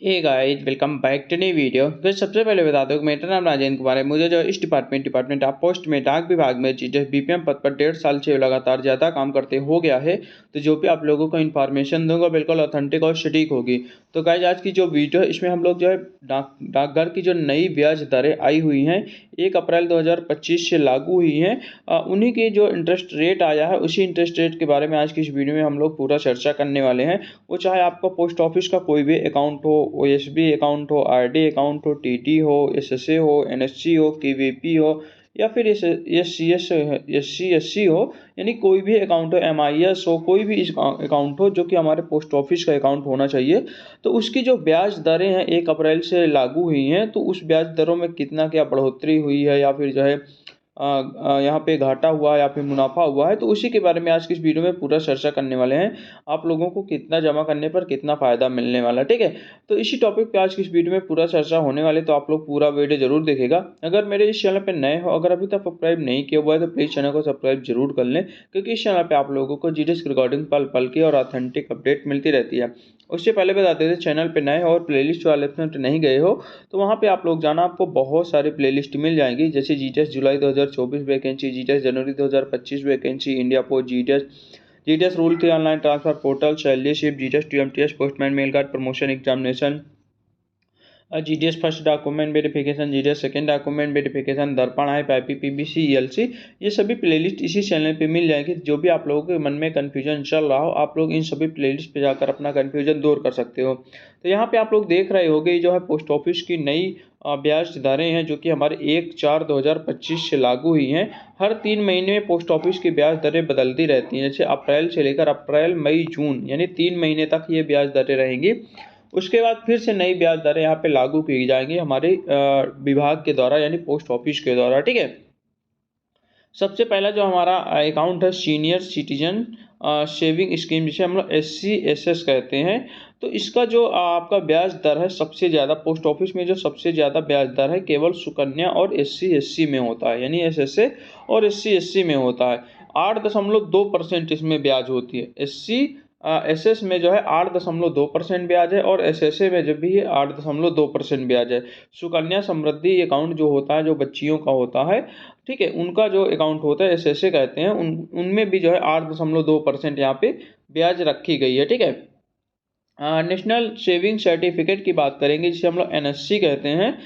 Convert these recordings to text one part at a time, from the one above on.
Hey guys, welcome back to new video. तो सबसे पहले बता दो कि मेरा नाम राजेंद्र कुमार है। मुझे जो इस डिपार्टमेंट आप पोस्ट में डाक विभाग में चीजें बीपीएम पद पर 1.5 साल से लगातार ज़्यादा काम करते हो गया है। तो जो भी आप लोगों को इन्फॉर्मेशन दूंगा बिल्कुल ऑथेंटिक और सटीक होगी। तो गाइस, आज की जो वीडियो है इसमें हम लोग जो है डाकघर की जो नई ब्याज दरें आई हुई हैं 1 अप्रैल 2025 से लागू हुई हैं, उन्हीं के जो इंटरेस्ट रेट आया है उसी इंटरेस्ट रेट के बारे में आज की इस वीडियो में हम लोग पूरा चर्चा करने वाले हैं। वो चाहे आपका पोस्ट ऑफिस का कोई भी अकाउंट हो, ओएसबी अकाउंट हो, आरडी अकाउंट हो, टीटी हो, एसएसए हो, एनएससी हो, केवीपी हो, या फिर एससी हो, यानी कोई भी अकाउंट हो, एमआईएस हो, कोई भी अकाउंट हो जो कि हमारे पोस्ट ऑफिस का अकाउंट होना चाहिए। तो उसकी जो ब्याज दरें हैं 1 अप्रैल से लागू हुई हैं, तो उस ब्याज दरों में कितना क्या बढ़ोतरी हुई है या फिर जो है यहाँ पे घाटा हुआ या फिर मुनाफा हुआ है, तो उसी के बारे में आज की इस वीडियो में पूरा चर्चा करने वाले हैं। आप लोगों को कितना जमा करने पर कितना फ़ायदा मिलने वाला, ठीक है। तो इसी टॉपिक पे आज की इस वीडियो में पूरा चर्चा होने वाली, तो आप लोग पूरा वीडियो जरूर देखेगा। अगर मेरे इस चैनल पे नए हो, अगर अभी तक सब्सक्राइब नहीं किया हुआ है तो प्लीज़ चैनल को सब्सक्राइब जरूर कर लें, क्योंकि इस चैनल पर आप लोगों को जीडीएस की रिकॉर्डिंग पल पल की और ऑथेंटिक अपडेट मिलती रहती है। उससे पहले बता देते, चैनल पे नए हो और प्लेलिस्ट वाले पे नहीं गए हो तो वहाँ पे आप लोग जाना, आपको बहुत सारी प्लेलिस्ट मिल जाएंगी, जैसे जीडीएस जुलाई 2024 वैकेंसी, जीडीएस जनवरी 2025 vacancy, India post, GDS rule थी, online transfer portal, salary slip, GDS TMTS, postman mail card, promotion examination, GDS first document verification, GDS second document verification, Darpan app, IPPB ELC, ये सभी playlist इसी channel पे मिल जाएगी। जो भी आप लोगों के मन में कन्फ्यूजन चल रहा हो, आप लोग इन सभी प्लेलिस्ट पे जाकर अपना कन्फ्यूजन दूर कर सकते हो। तो यहाँ पे आप लोग देख रहे होंगे जो है पोस्ट ऑफिस की नई ब्याज दरें हैं, जो कि हमारे 1/4/2025 से लागू हुई हैं। हर 3 महीने में पोस्ट ऑफिस की ब्याज दरें बदलती रहती हैं, जैसे अप्रैल से लेकर अप्रैल, मई, जून, यानी 3 महीने तक ये ब्याज दरें रहेंगी। उसके बाद फिर से नई ब्याज दरें यहाँ पे लागू की जाएंगी हमारे विभाग के द्वारा, यानी पोस्ट ऑफिस के द्वारा, ठीक है। सबसे पहला जो हमारा अकाउंट है सीनियर सिटीजन सेविंग स्कीम, जिसे हम लोग SCSS कहते हैं। तो इसका जो आपका ब्याज दर है सबसे ज़्यादा पोस्ट ऑफिस में जो सबसे ज़्यादा ब्याज दर है केवल सुकन्या और SC/SC में होता है, यानी SSA और SC/SC में होता है। 8.2% इसमें ब्याज होती है। SS में जो है 8.2% ब्याज है और SSA में जब भी है 8.2% ब्याज है। सुकन्या समृद्धि अकाउंट जो होता है, जो बच्चियों का होता है, ठीक है, उनका जो अकाउंट होता है SSA कहते हैं, उनमें भी जो है 8.2% यहाँ पे ब्याज रखी गई है, ठीक है। नेशनल सेविंग सर्टिफिकेट की बात करेंगे, जिसे हम लोग NSC कहते हैं।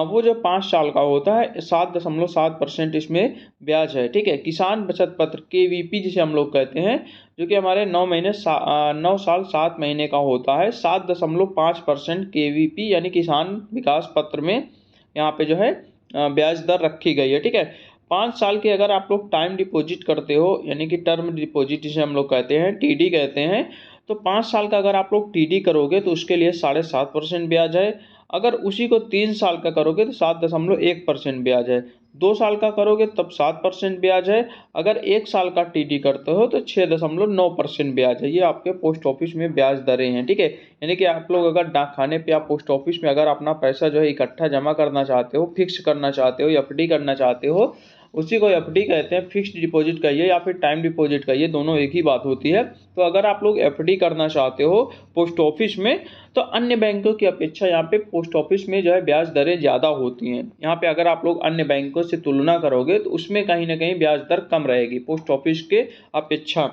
वो जो 5 साल का होता है, 7.7% इसमें ब्याज है, ठीक है। किसान बचत पत्र KVP जिसे हम लोग कहते हैं, जो कि हमारे 9 साल 7 महीने का होता है, 7.5% KVP यानी किसान विकास पत्र में यहाँ पे जो है ब्याज दर रखी गई है, ठीक है। 5 साल के अगर आप लोग टाइम डिपॉजिट करते हो, यानी कि टर्म डिपॉजिट जिसे हम लोग कहते हैं, TD कहते हैं, तो 5 साल का अगर आप लोग TD करोगे तो उसके लिए 7.5% ब्याज है। अगर उसी को 3 साल का करोगे तो 7.1% ब्याज है। 2 साल का करोगे तब 7% ब्याज है। अगर 1 साल का TD करते हो तो 6.9% ब्याज है। ये आपके पोस्ट ऑफिस में ब्याज दरें हैं, ठीक है। यानी कि आप लोग अगर डाक खाने पे या पोस्ट ऑफिस में अगर अपना पैसा जो है इकट्ठा जमा करना चाहते हो, फिक्स करना चाहते हो या FD करना चाहते हो, उसी को FD कहते हैं, फिक्स्ड डिपॉजिट कहिए या फिर टाइम डिपॉजिट कहिए, दोनों एक ही बात होती है। तो अगर आप लोग FD करना चाहते हो पोस्ट ऑफिस में, तो अन्य बैंकों की अपेक्षा यहाँ पे पोस्ट ऑफिस में जो है ब्याज दरें ज़्यादा होती हैं। यहाँ पे अगर आप लोग अन्य बैंकों से तुलना करोगे तो उसमें कहीं ना कहीं ब्याज दर कम रहेगी पोस्ट ऑफिस के अपेक्षा।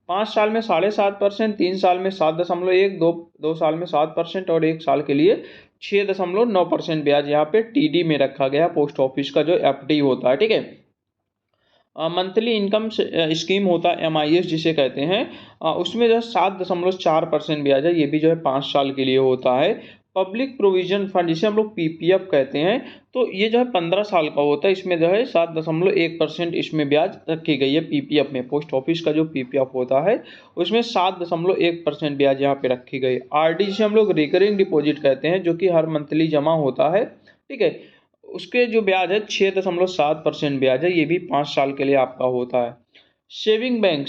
5 साल में 7.5%, 3 साल में 7.1, 2 साल में 7% और 1 साल के लिए 6.9% ब्याज यहाँ पे TD में रखा गया पोस्ट ऑफिस का जो FD होता है, ठीक है। मंथली इनकम स्कीम होता है MIS जिसे कहते हैं, उसमें जो है 7.4% ब्याज है, ये भी जो है 5 साल के लिए होता है। पब्लिक प्रोविजन फंड जिसे हम लोग PPF कहते हैं, तो ये जो है 15 साल का होता है, इसमें जो है 7.1% इसमें ब्याज रखी गई है। PPF में पोस्ट ऑफिस का जो PPF होता है उसमें 7.1% ब्याज यहाँ पे रखी गई। RD जिसे हम लोग रिकरिंग डिपॉजिट कहते हैं, जो कि हर मंथली जमा होता है, ठीक है, उसके जो ब्याज है 6.7% ब्याज है, ये भी 5 साल के लिए आपका होता है। सेविंग बैंक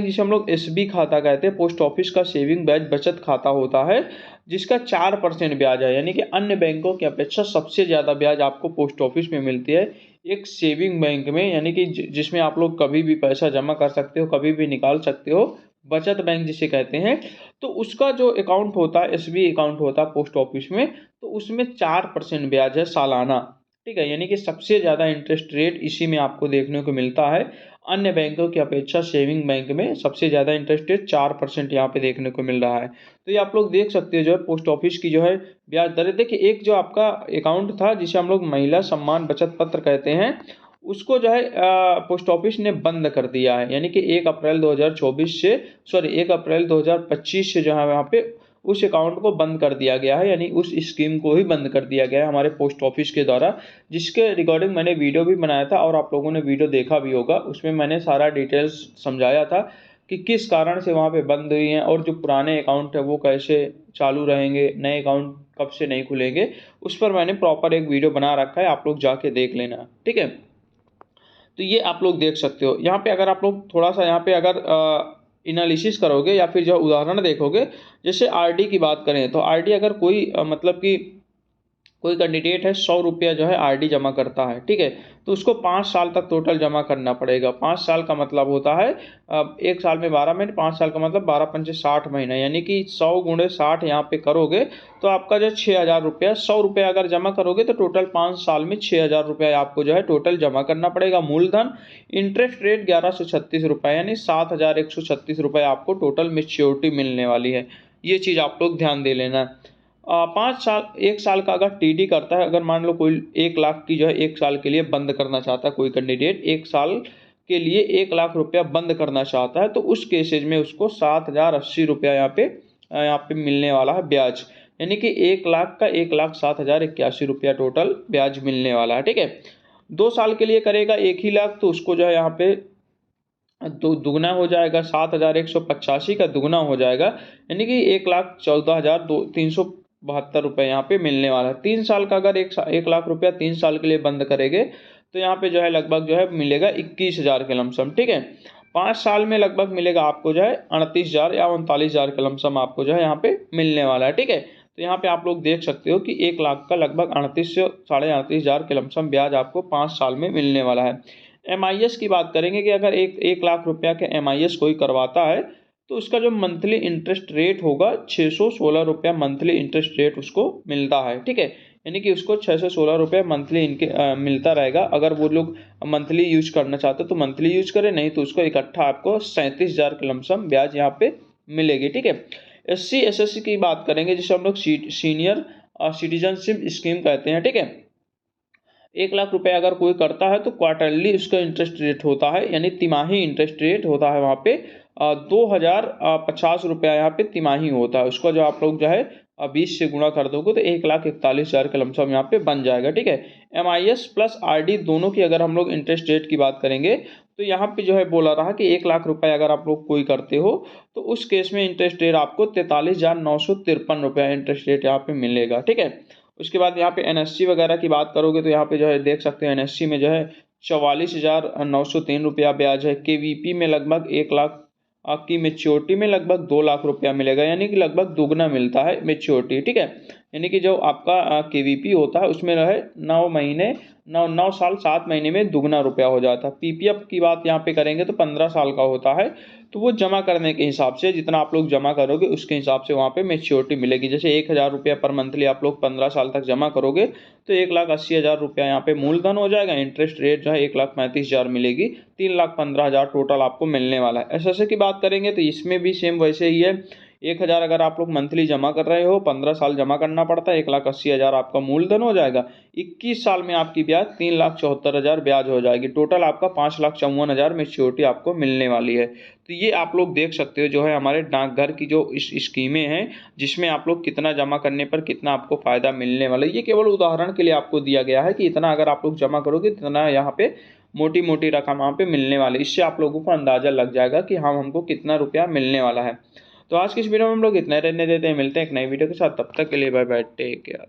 जिसे हम लोग SB खाता कहते हैं, पोस्ट ऑफिस का सेविंग बैंक बचत खाता होता है, जिसका 4% ब्याज है, यानी कि अन्य बैंकों की अपेक्षा सबसे ज़्यादा ब्याज आपको पोस्ट ऑफिस में मिलती है एक सेविंग बैंक में, यानी कि जिसमें आप लोग कभी भी पैसा जमा कर सकते हो, कभी भी निकाल सकते हो, बचत बैंक जिसे कहते हैं, तो उसका जो अकाउंट होता है, एसबीआई अकाउंट होता है पोस्ट ऑफिस में, तो उसमें 4% ब्याज है सालाना। ठीक है, यानी कि सबसे ज़्यादा इंटरेस्ट रेट इसी में आपको देखने को मिलता है। अन्य बैंकों की अपेक्षा सेविंग बैंक में सबसे ज़्यादा इंटरेस्ट रेट 4% यहाँ पे देखने को मिल रहा है। तो ये आप लोग देख सकते हो जो है पोस्ट ऑफिस की जो है ब्याज दरें। देखिए, एक जो आपका अकाउंट था जिसे हम लोग महिला सम्मान बचत पत्र कहते हैं, उसको जो है पोस्ट ऑफिस ने बंद कर दिया है, यानी कि 1 अप्रैल 2024 से, सॉरी 1 अप्रैल 2025 से जो है वहाँ पे उस अकाउंट को बंद कर दिया गया है, यानी उस स्कीम को ही बंद कर दिया गया है हमारे पोस्ट ऑफिस के द्वारा, जिसके रिगार्डिंग मैंने वीडियो भी बनाया था और आप लोगों ने वीडियो देखा भी होगा। उसमें मैंने सारा डिटेल्स समझाया था कि किस कारण से वहाँ पे बंद हुई हैं और जो पुराने अकाउंट है वो कैसे चालू रहेंगे, नए अकाउंट कब से नहीं खुलेंगे, उस पर मैंने प्रॉपर एक वीडियो बना रखा है, आप लोग जाके देख लेना। ठीक है, तो ये आप लोग देख सकते हो। यहाँ पे अगर आप लोग थोड़ा सा यहाँ पे अगर एनालिसिस करोगे या फिर जो उदाहरण देखोगे, जैसे आरडी की बात करें तो आरडी अगर कोई मतलब कि कोई कैंडिडेट है 100 रुपया जो है आरडी जमा करता है, ठीक है, तो उसको 5 साल तक टोटल जमा करना पड़ेगा। 5 साल का मतलब होता है एक साल में 12 महीने, 5 साल का मतलब 12×5 = 60 महीना, यानी कि 100×60 यहाँ पे करोगे तो आपका जो 6,000 रुपया, 100 रुपया अगर जमा करोगे तो टोटल 5 साल में 6,000 रुपया आपको जो है टोटल जमा करना पड़ेगा मूलधन। इंटरेस्ट रेट 1136 रुपये, यानी 7,136 रुपये आपको टोटल मेच्योरिटी मिलने वाली है। ये चीज़ आप लोग ध्यान दे लेना। 5 साल, 1 साल का अगर टीडी करता है, अगर मान लो कोई 1 लाख की जो है 1 साल के लिए बंद करना चाहता है, कोई कैंडिडेट 1 साल के लिए 1 लाख रुपया बंद करना चाहता है, तो उस केसेज में उसको 7,080 रुपया यहाँ पे मिलने वाला है ब्याज, यानी कि 1 लाख का 1,07,081 रुपया टोटल ब्याज मिलने वाला है। ठीक है, 2 साल के लिए करेगा 1 ही लाख, तो उसको जो है यहाँ पे तो दुगना हो जाएगा, 7,185 का दुगना हो जाएगा, यानी कि 1,14,372 रुपये यहाँ पे मिलने वाला है। 3 साल का अगर 1 लाख रुपया 3 साल के लिए बंद करेंगे तो यहाँ पे जो है लगभग जो है मिलेगा 21,000 के लमसम। ठीक है, 5 साल में लगभग मिलेगा आपको जो है 38,000 या 39,000 के लमसम आपको जो है यहाँ पे मिलने वाला है। ठीक है, तो यहाँ पे आप लोग देख सकते हो कि 1 लाख का लगभग 38 से 38,500 के लमसम ब्याज आपको 5 साल में मिलने वाला है। एमआईएस की बात करेंगे कि अगर 1 लाख रुपया के एमआईएस कोई करवाता है तो उसका जो मंथली इंटरेस्ट रेट होगा 616 रुपया मंथली इंटरेस्ट रेट उसको मिलता है। ठीक है, यानी कि उसको 616 रुपये मंथली इनके मिलता रहेगा। अगर वो लोग मंथली यूज करना चाहते तो मंथली यूज करें, नहीं तो उसको इकट्ठा आपको 37,000 के लमसम ब्याज यहाँ पे मिलेगी। ठीक है, एससी एसएससी की बात करेंगे जिसे हम लोग सीनियर सिटीजनशिप स्कीम कहते हैं। ठीक है, 1 लाख रुपया अगर कोई करता है तो क्वार्टरली उसका इंटरेस्ट रेट होता है, यानी तिमाही इंटरेस्ट रेट होता है वहाँ पे 2,050 रुपया यहाँ पे तिमाही होता है। उसका जो आप लोग जो है 20 से गुणा कर दोगे तो 1,41,000 का लमसम यहाँ पे बन जाएगा। ठीक है, एमआईएस प्लस आरडी दोनों की अगर हम लोग इंटरेस्ट रेट की बात करेंगे तो यहाँ पे जो है बोला रहा कि 1 लाख रुपया अगर आप लोग कोई करते हो तो उस केस में इंटरेस्ट रेट आपको 43,953 रुपया इंटरेस्ट रेट यहाँ पे मिलेगा। ठीक है, उसके बाद यहाँ पे एनएससी वगैरह की बात करोगे तो यहाँ पे जो है देख सकते हैं एनएससी में जो है 44,903 रुपया ब्याज है। केवीपी में लगभग 1 लाख की मेच्योरिटी में लगभग 2 लाख रुपया मिलेगा, यानी कि लगभग दुगना मिलता है मेच्योरिटी। ठीक है, यानी कि जो आपका केवीपी होता है उसमें रहे 9 साल 7 महीने में दुगना रुपया हो जाता है। पीपीएफ की बात यहाँ पे करेंगे तो 15 साल का होता है, तो वो जमा करने के हिसाब से जितना आप लोग जमा करोगे उसके हिसाब से वहाँ पे मेच्योरिटी मिलेगी। जैसे 1,000 रुपया पर मंथली आप लोग 15 साल तक जमा करोगे तो 1,80,000 रुपया यहाँ पे मूलधन हो जाएगा। इंटरेस्ट रेट जो है 1,35,000 मिलेगी, 3,15,000 टोटल आपको मिलने वाला है। एसएसए की बात करेंगे तो इसमें भी सेम वैसे ही है। 1,000 अगर आप लोग मंथली जमा कर रहे हो, 15 साल जमा करना पड़ता है, 1,80,000 आपका मूलधन हो जाएगा। 21 साल में आपकी ब्याज 3,74,000 ब्याज हो जाएगी। टोटल आपका 5,54,000 मेच्योरिटी आपको मिलने वाली है। तो ये आप लोग देख सकते हो जो है हमारे डाकघर की जो इस स्कीमें हैं जिसमें आप लोग कितना जमा करने पर कितना आपको फ़ायदा मिलने वाला है। ये केवल उदाहरण के लिए आपको दिया गया है कि इतना अगर आप लोग जमा करोगे इतना यहाँ पे मोटी मोटी रकम यहाँ पे मिलने वाली है। इससे आप लोगों को अंदाज़ा लग जाएगा कि हाँ हमको कितना रुपया मिलने वाला है। तो आज की इस वीडियो में हम लोग इतना रहने देते हैं, मिलते हैं एक नई वीडियो के साथ, तब तक के लिए बाय बाय, टेक केयर।